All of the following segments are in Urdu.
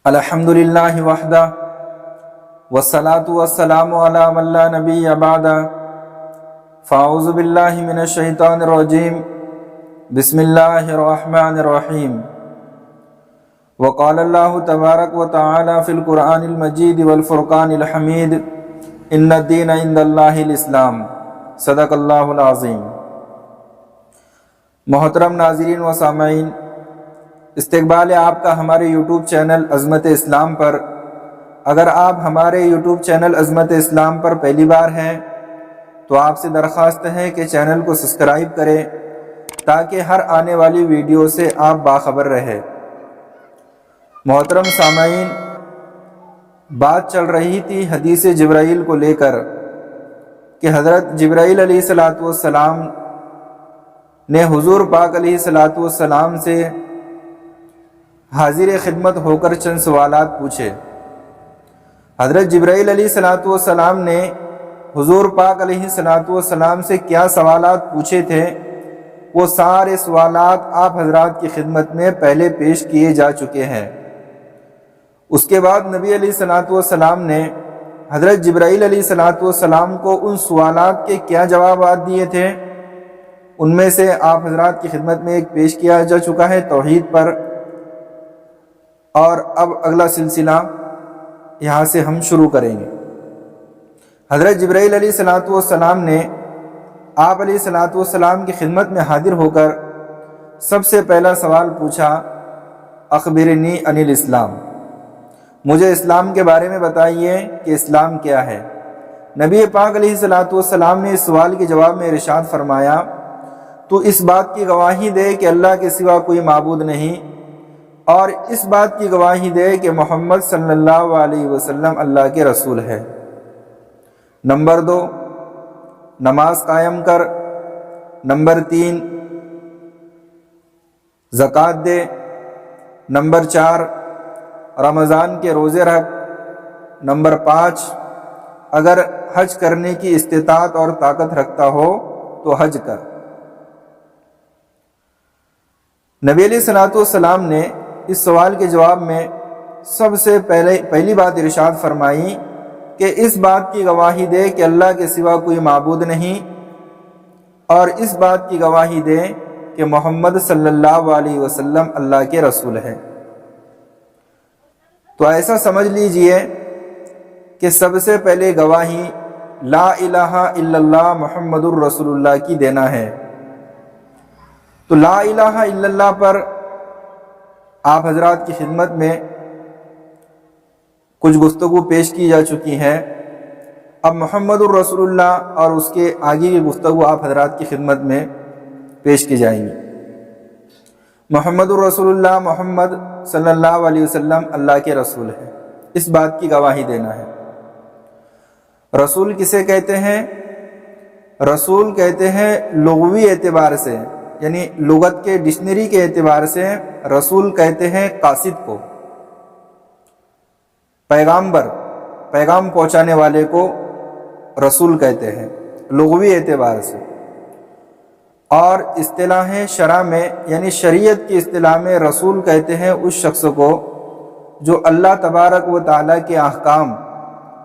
الحمدللہ وحدہ والصلاة والسلام علی من لا نبی بعد فاعوذ باللہ من الشیطان الرجیم بسم اللہ الرحمن الرحیم وقال اللہ تبارک وتعالی فی القرآن المجید والفرقان الحمید ان الدین عند اللہ الاسلام صدق اللہ العظیم۔ محترم ناظرین و سامعین، استقبال آپ کا ہمارے یوٹیوب چینل عظمت اسلام پر۔ اگر آپ ہمارے یوٹیوب چینل عظمت اسلام پر پہلی بار ہیں تو آپ سے درخواست ہے کہ چینل کو سبسکرائب کریں تاکہ ہر آنے والی ویڈیو سے آپ باخبر رہیں۔ محترم سامعین، بات چل رہی تھی حدیث جبرائیل کو لے کر کہ حضرت جبرائیل علیہ السلام نے حضور پاک علیہ السلام سے حاضر خدمت ہو کر چند سوالات پوچھے۔ حضرت جبرائیل علیہ السلام نے حضور پاک علیہ السلام سے کیا سوالات پوچھے تھے، وہ سارے سوالات آپ حضرات کی خدمت میں پہلے پیش کیے جا چکے ہیں۔ اس کے بعد نبی علیہ السلام نے حضرت جبرائیل علیہ السلام کو ان سوالات کے کیا جوابات دیے تھے، ان میں سے آپ حضرات کی خدمت میں ایک پیش کیا جا چکا ہے توحید پر، اور اب اگلا سلسلہ یہاں سے ہم شروع کریں گے۔ حضرت جبرائیل علیہ السلام نے آپ علیہ السلام کی خدمت میں حاضر ہو کر سب سے پہلا سوال پوچھا، اخبرنی عن الاسلام، مجھے اسلام کے بارے میں بتائیے کہ اسلام کیا ہے۔ نبی پاک علیہ السلام نے اس سوال کے جواب میں ارشاد فرمایا، تو اس بات کی گواہی دے کہ اللہ کے سوا کوئی معبود نہیں، اور اس بات کی گواہی دے کہ محمد صلی اللہ علیہ وسلم اللہ کے رسول ہے۔ نمبر 2، نماز قائم کر۔ نمبر 3، زکوٰۃ دے۔ نمبر 4، رمضان کے روزے رکھ۔ نمبر 5، اگر حج کرنے کی استطاعت اور طاقت رکھتا ہو تو حج کر۔ نبی علیہ السلام نے اس سوال کے جواب میں سب سے پہلی بات ارشاد فرمائی کہ اس بات کی گواہی دے کہ اللہ کے سوا کوئی معبود نہیں، اور اس بات کی گواہی دے کہ محمد صلی اللہ علیہ وسلم اللہ کے رسول ہے۔ تو ایسا سمجھ لیجئے کہ سب سے پہلے گواہی لا الہ الا اللہ محمد الرسول اللہ کی دینا ہے۔ تو لا الہ الا اللہ پر آپ حضرات کی خدمت میں کچھ گفتگو پیش کی جا چکی ہے۔ اب محمد الرسول اللہ اور اس کے آگے کی گفتگو آپ حضرات کی خدمت میں پیش کی جائیں گی۔ محمد الرسول اللہ، محمد صلی اللہ علیہ وسلم اللہ کے رسول ہے، اس بات کی گواہی دینا ہے۔ رسول کسے کہتے ہیں؟ رسول کہتے ہیں لغوی اعتبار سے، یعنی لغت کے ڈکشنری کے اعتبار سے رسول کہتے ہیں قاصد کو، پیغامبر، پیغام پہنچانے والے کو رسول کہتے ہیں لغوی اعتبار سے۔ اور اصطلاح شرع میں، یعنی شریعت کی اصطلاح میں رسول کہتے ہیں اس شخص کو جو اللہ تبارک و تعالیٰ کے احکام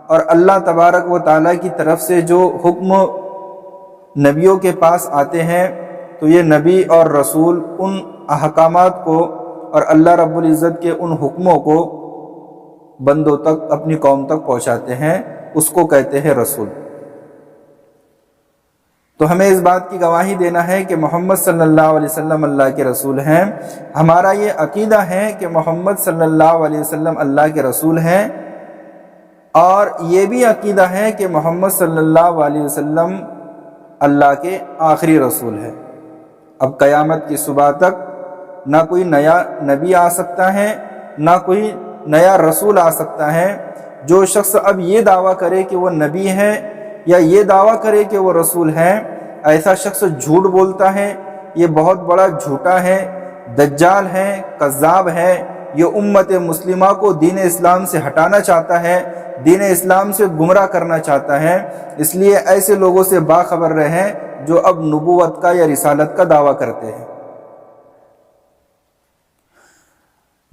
اور اللہ تبارک و تعالیٰ کی طرف سے جو حکم نبیوں کے پاس آتے ہیں، تو یہ نبی اور رسول ان احکامات کو اور اللہ رب العزت کے ان حکموں کو بندوں تک، اپنی قوم تک پہنچاتے ہیں، اس کو کہتے ہیں رسول۔ تو ہمیں اس بات کی گواہی دینا ہے کہ محمد صلی اللہ علیہ وسلم اللہ کے رسول ہیں۔ ہمارا یہ عقیدہ ہے کہ محمد صلی اللہ علیہ وسلم اللہ کے رسول ہیں، اور یہ بھی عقیدہ ہے کہ محمد صلی اللہ علیہ وسلم اللہ کے آخری رسول ہے۔ اب قیامت کی صبح تک نہ کوئی نیا نبی آ سکتا ہے، نہ کوئی نیا رسول آ سکتا ہے۔ جو شخص اب یہ دعویٰ کرے کہ وہ نبی ہے یا یہ دعویٰ کرے کہ وہ رسول ہے، ایسا شخص جھوٹ بولتا ہے، یہ بہت بڑا جھوٹا ہے، دجال ہے، کذاب ہے۔ یہ امت مسلمہ کو دین اسلام سے ہٹانا چاہتا ہے، دین اسلام سے گمراہ کرنا چاہتا ہے۔ اس لیے ایسے لوگوں سے باخبر رہیں جو اب نبوت کا یا رسالت کا دعویٰ کرتے ہیں۔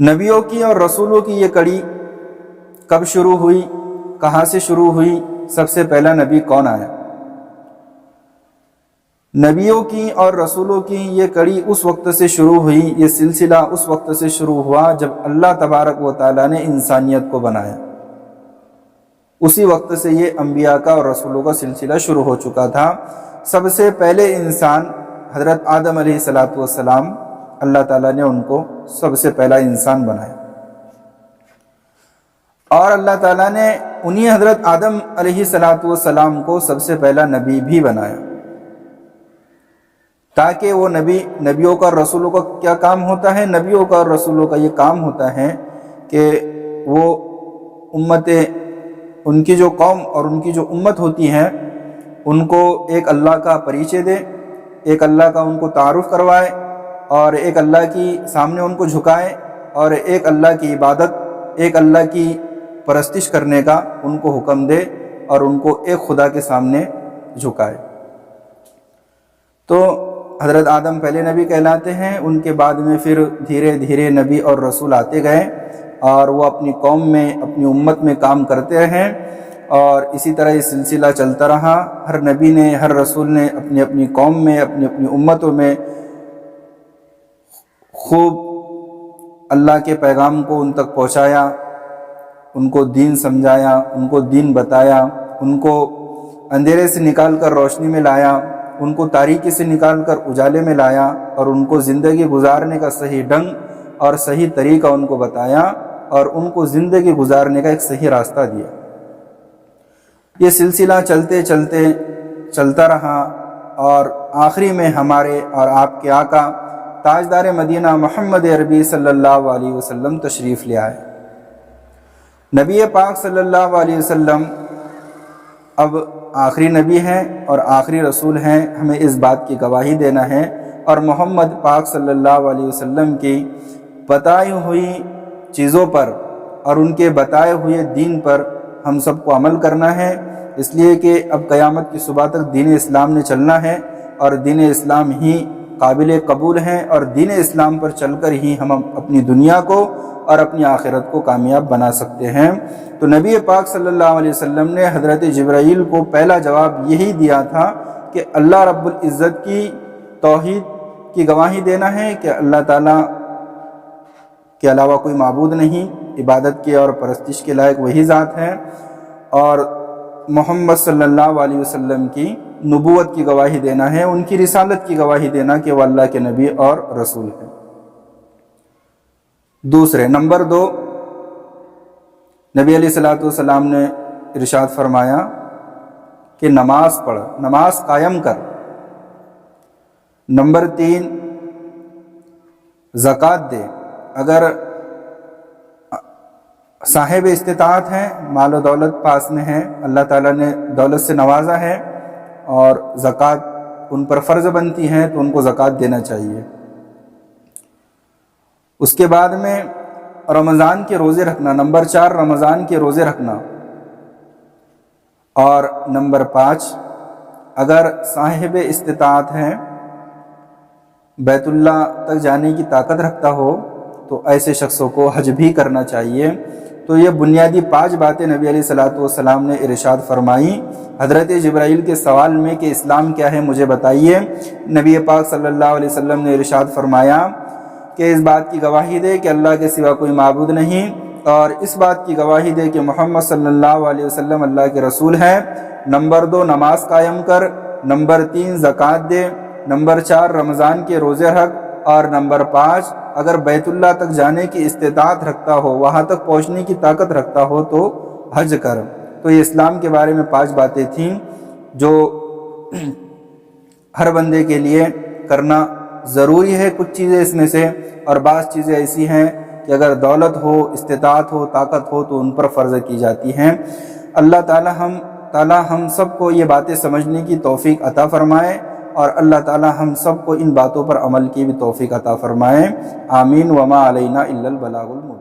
نبیوں کی اور رسولوں کی یہ کڑی کب شروع ہوئی، کہاں سے شروع ہوئی، سب سے پہلا نبی کون آیا؟ نبیوں کی اور رسولوں کی یہ کڑی اس وقت سے شروع ہوئی، یہ سلسلہ اس وقت سے شروع ہوا جب اللہ تبارک و تعالیٰ نے انسانیت کو بنایا۔ اسی وقت سے یہ انبیاء کا اور رسولوں کا سلسلہ شروع ہو چکا تھا۔ سب سے پہلے انسان حضرت آدم علیہ السلام، اللہ تعالیٰ نے ان کو سب سے پہلا انسان بنایا، اور اللہ تعالیٰ نے انہی حضرت آدم علیہ السلام کو سب سے پہلا نبی بھی بنایا، تاکہ وہ نبیوں کا اور رسولوں کا کیا کام ہوتا ہے؟ نبیوں کا اور رسولوں کا یہ کام ہوتا ہے کہ وہ ان کی جو قوم اور ان کی جو امت ہوتی ہے ان کو ایک اللہ کا پریچے دے، ایک اللہ کا ان کو تعارف کروائے، اور ایک اللہ کی سامنے ان کو جھکائے، اور ایک اللہ کی عبادت، ایک اللہ کی پرستش کرنے کا ان کو حکم دے، اور ان کو ایک خدا کے سامنے جھکائے۔ تو حضرت آدم پہلے نبی کہلاتے ہیں، ان کے بعد میں پھر دھیرے دھیرے نبی اور رسول آتے گئے، اور وہ اپنی قوم میں، اپنی امت میں کام کرتے رہے، اور اسی طرح یہ سلسلہ چلتا رہا۔ ہر نبی نے، ہر رسول نے اپنی اپنی قوم میں، اپنی اپنی امتوں میں خوب اللہ کے پیغام کو ان تک پہنچایا، ان کو دین سمجھایا، ان کو دین بتایا، ان کو اندھیرے سے نکال کر روشنی میں لایا، ان کو تاریکی سے نکال کر اجالے میں لایا، اور ان کو زندگی گزارنے کا صحیح ڈھنگ اور صحیح طریقہ ان کو بتایا، اور ان کو زندگی گزارنے کا ایک صحیح راستہ دیا۔ یہ سلسلہ چلتے چلتے چلتا رہا، اور آخری میں ہمارے اور آپ کے آقا تاجدار مدینہ محمد عربی صلی اللہ علیہ وسلم تشریف لے آئے۔ نبی پاک صلی اللہ علیہ وسلم اب آخری نبی ہیں اور آخری رسول ہیں، ہمیں اس بات کی گواہی دینا ہے، اور محمد پاک صلی اللہ علیہ وسلم کی بتائی ہوئی چیزوں پر اور ان کے بتائے ہوئے دین پر ہم سب کو عمل کرنا ہے، اس لیے کہ اب قیامت کی صبح تک دین اسلام نے چلنا ہے، اور دین اسلام ہی قابل قبول ہیں، اور دین اسلام پر چل کر ہی ہم اپنی دنیا کو اور اپنی آخرت کو کامیاب بنا سکتے ہیں۔ تو نبی پاک صلی اللہ علیہ وسلم نے حضرت جبرائیل کو پہلا جواب یہی دیا تھا کہ اللہ رب العزت کی توحید کی گواہی دینا ہے کہ اللہ تعالیٰ کے علاوہ کوئی معبود نہیں، عبادت کے اور پرستش کے لائق وہی ذات ہے، اور محمد صلی اللہ علیہ وسلم کی نبوت کی گواہی دینا ہے، ان کی رسالت کی گواہی دینا کہ وہ اللہ کے نبی اور رسول ہیں۔ دوسرے نمبر 2، نبی علیہ السلام نے ارشاد فرمایا کہ نماز پڑھ، نماز قائم کر۔ نمبر 3، زکوٰۃ دے۔ اگر صاحب استطاعت ہیں، مال و دولت پاس میں ہے، اللہ تعالیٰ نے دولت سے نوازا ہے اور زکوٰۃ ان پر فرض بنتی ہے، تو ان کو زکوٰۃ دینا چاہیے۔ اس کے بعد میں رمضان کے روزے رکھنا، نمبر 4 رمضان کے روزے رکھنا، اور نمبر 5 اگر صاحب استطاعت ہے، بیت اللہ تک جانے کی طاقت رکھتا ہو، تو ایسے شخصوں کو حج بھی کرنا چاہیے۔ تو یہ بنیادی 5 باتیں نبی علیہ السلام نے ارشاد فرمائی حضرت جبرائیل کے سوال میں کہ اسلام کیا ہے مجھے بتائیے۔ نبی پاک صلی اللہ علیہ وسلم نے ارشاد فرمایا کہ اس بات کی گواہی دے کہ اللہ کے سوا کوئی معبود نہیں، اور اس بات کی گواہی دے کہ محمد صلی اللہ علیہ وسلم اللہ کے رسول ہیں۔ نمبر 2 نماز قائم کر، نمبر 3 زکوٰۃ دے، نمبر 4 رمضان کے روزے رکھ، اور نمبر 5 اگر بیت اللہ تک جانے کی استطاعت رکھتا ہو، وہاں تک پہنچنے کی طاقت رکھتا ہو تو حج کر۔ تو یہ اسلام کے بارے میں 5 باتیں تھیں جو ہر بندے کے لیے کرنا ضروری ہے۔ کچھ چیزیں اس میں سے، اور بعض چیزیں ایسی ہیں کہ اگر دولت ہو، استطاعت ہو، طاقت ہو تو ان پر فرض کی جاتی ہیں۔ اللہ تعالی ہم سب کو یہ باتیں سمجھنے کی توفیق عطا فرمائے، اور اللہ تعالی ہم سب کو ان باتوں پر عمل کی بھی توفیق عطا فرمائے۔ آمین۔ وما علینا الا البلاغ المبین۔